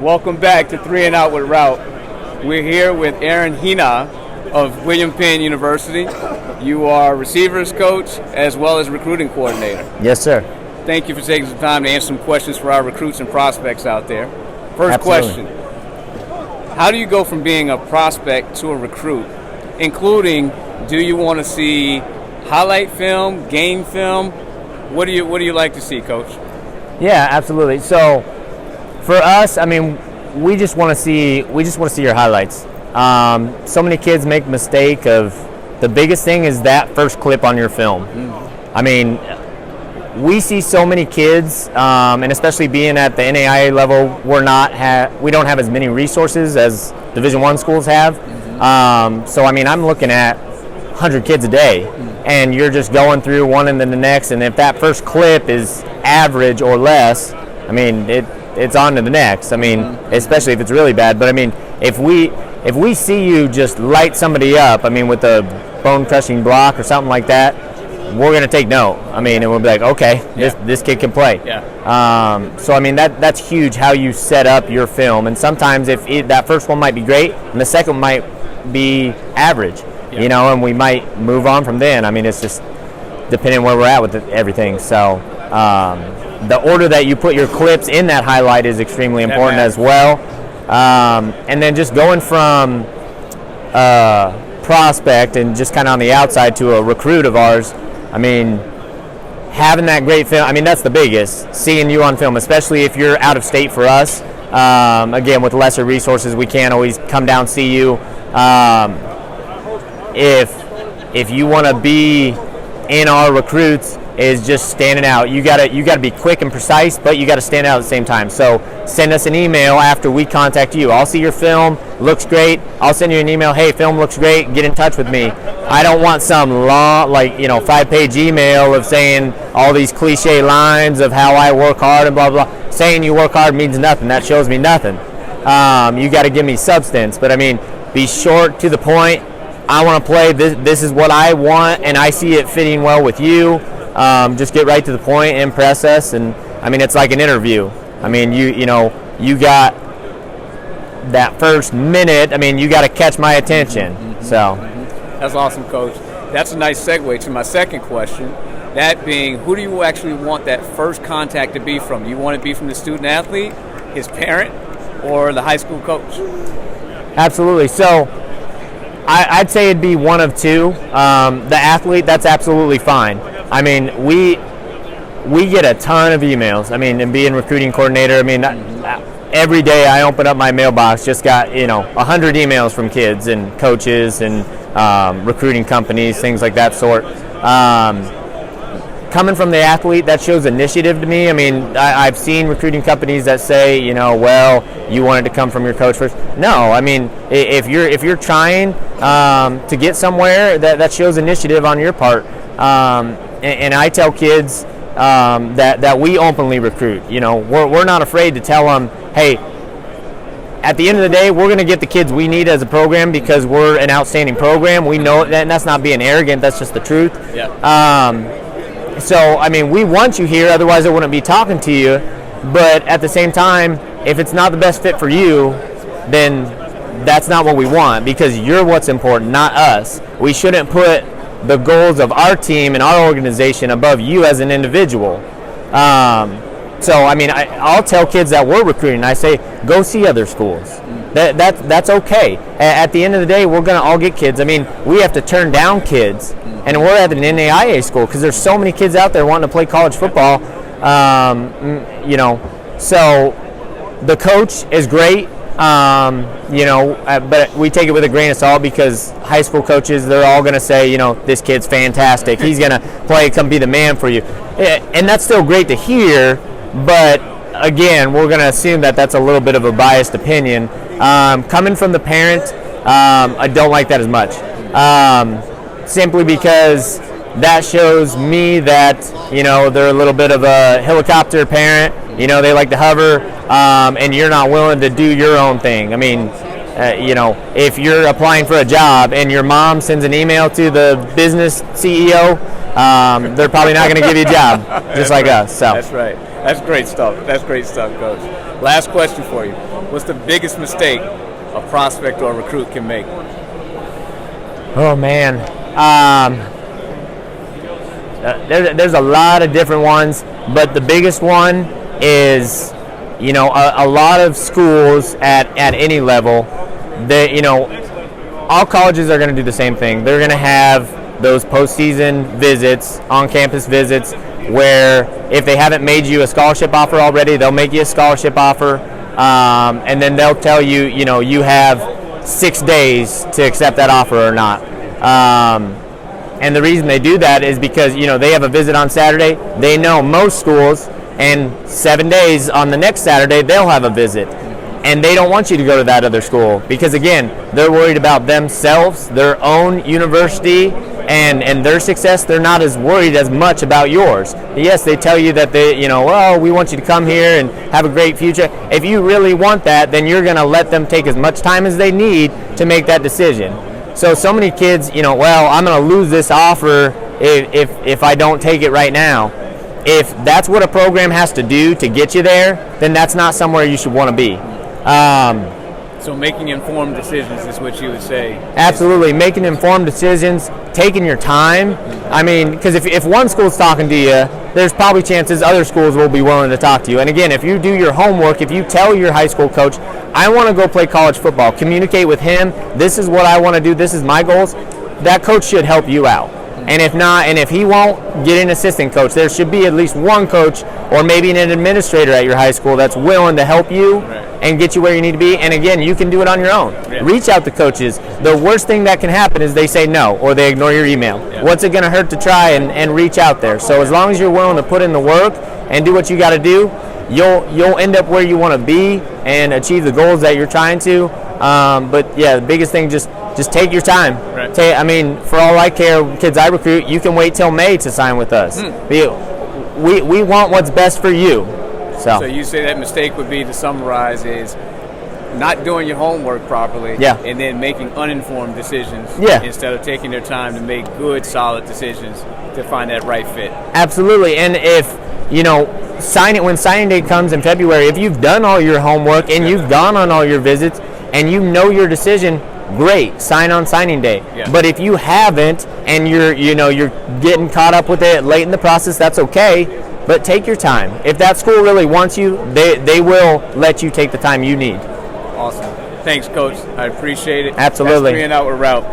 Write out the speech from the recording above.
Welcome back to 3 and Out with Route. We're here with Aaron Hinnah of William Penn University. You are receivers coach as well as recruiting coordinator. Yes, sir. Thank you for taking some time to answer some questions for our recruits and prospects out there. First Absolutely. question, how do you go from being a prospect to a recruit, including do you want to see highlight film, game film? What do you like to see, Coach? Yeah, absolutely. So for us, I mean, we just want to see your highlights. So many kids make the mistake of the biggest thing is that first clip on your film. I mean, we see so many kids, and especially being at the NAIA level, we don't have as many resources as Division I schools have. So I mean, I'm looking at 100 kids a day, and you're just going through one and then the next, and if that first clip is average or less, I mean, it's on to the next. I mean, especially if it's really bad. But I mean, if we see you just light somebody up, I mean, with a bone-crushing block or something like that, we're going to take note. I mean, and we'll be like, okay, this kid can play. Yeah. So I mean, that's huge how you set up your film. And sometimes that first one might be great, and the second one might be average. You know, and we might move on from then. I mean, it's just depending where we're at with everything. So the order that you put your clips in that highlight is extremely important as well. And then just going from prospect and just kind of on the outside to a recruit of ours, I mean, having that great film, I mean, that's the biggest, seeing you on film, especially if you're out of state for us. Again, with lesser resources, we can't always come down see you. If you want to be in our recruits, is just standing out. You gotta be quick and precise, but you gotta stand out at the same time. So send us an email after we contact you. I'll see your film, looks great. I'll send you an email, hey, film looks great, get in touch with me. I don't want some long, 5-page email of saying all these cliche lines of how I work hard and blah, blah. Saying you work hard means nothing. That shows me nothing. You gotta give me substance. But I mean, be short, to the point. I want to play, this is what I want, and I see it fitting well with you. Just get right to the point, impress us, and I mean, it's like an interview. I mean, you got that first minute, I mean, you got to catch my attention. So that's awesome, Coach. That's a nice segue to my second question, that being, who do you actually want that first contact to be from? You want it to be from the student athlete, his parent, or the high school coach? Absolutely. So I'd say it'd be one of two. The athlete, that's absolutely fine. I mean, we get a ton of emails. I mean, and being recruiting coordinator, I mean, every day I open up my mailbox, just got 100 emails from kids and coaches and recruiting companies, things like that sort. Coming from the athlete, that shows initiative to me. I mean, I've seen recruiting companies that say, well, you wanted to come from your coach first. No, I mean, if you're trying to get somewhere, that shows initiative on your part. And I tell kids that we openly recruit. We're not afraid to tell them, hey, at the end of the day, we're going to get the kids we need as a program because we're an outstanding program. We know that, and that's not being arrogant. That's just the truth. Yeah. So, I mean, we want you here, otherwise I wouldn't be talking to you. But at the same time, if it's not the best fit for you, then that's not what we want, because you're what's important, not us. We shouldn't put the goals of our team and our organization above you as an individual. So, I mean, I'll tell kids that we're recruiting, I say, go see other schools. That's okay. At the end of the day, we're going to all get kids. I mean, we have to turn down kids. And we're at an NAIA school because there's so many kids out there wanting to play college football. So the coach is great, but we take it with a grain of salt because high school coaches, they're all going to say, this kid's fantastic. He's going to play, come be the man for you. And that's still great to hear, but again, we're going to assume that that's a little bit of a biased opinion. Coming from the parent, I don't like that as much. Simply because that shows me that, they're a little bit of a helicopter parent. They like to hover, and you're not willing to do your own thing. I mean, if you're applying for a job and your mom sends an email to the business CEO, they're probably not going to give you a job, just like us. So that's right. That's great stuff. That's great stuff, Coach. Last question for you: what's the biggest mistake a prospect or a recruit can make? Oh man, there's a lot of different ones, but the biggest one is, a lot of schools at any level, all colleges are going to do the same thing. They're going to have those postseason visits, on-campus visits, where if they haven't made you a scholarship offer already, they'll make you a scholarship offer, and then they'll tell you, you have 6 days to accept that offer or not. And the reason they do that is because, they have a visit on Saturday. They know most schools, and 7 days on the next Saturday, they'll have a visit. And they don't want you to go to that other school because, again, they're worried about themselves, their own university, and their success. They're not as worried as much about yours. Yes, they tell you that we want you to come here and have a great future. If you really want that, then you're going to let them take as much time as they need to make that decision. So many kids, I'm going to lose this offer if I don't take it right now. If that's what a program has to do to get you there, then that's not somewhere you should want to be. So making informed decisions is what you would say. Absolutely, making informed decisions, taking your time. I mean, because if one school's talking to you, there's probably chances other schools will be willing to talk to you. And again, if you do your homework, if you tell your high school coach, I want to go play college football, communicate with him, this is what I want to do, this is my goals, that coach should help you out. And if not, and if he won't, get an assistant coach. There should be at least one coach or maybe an administrator at your high school that's willing to help you and get you where you need to be. And again, you can do it on your own. Yeah. Reach out to coaches. The worst thing that can happen is they say no or they ignore your email. Yeah. What's it going to hurt to try and reach out there? So as long as you're willing to put in the work and do what you got to do, you'll end up where you want to be and achieve the goals that you're trying to. But yeah, the biggest thing, just take your time. Right. For all I care, kids I recruit, you can wait till May to sign with us. We want what's best for you. So you say that mistake would be, to summarize, is not doing your homework properly, and then making uninformed decisions instead of taking their time to make good, solid decisions to find that right fit. Absolutely. And if when signing day comes in February, if you've done all your homework and you've gone on all your visits and you know your decision, great, sign on signing day. Yeah. But if you haven't and you're getting caught up with it late in the process, that's okay. But take your time. If that school really wants you, they will let you take the time you need. Awesome. Thanks, Coach. I appreciate it. Absolutely. That's 3 and Out with Route.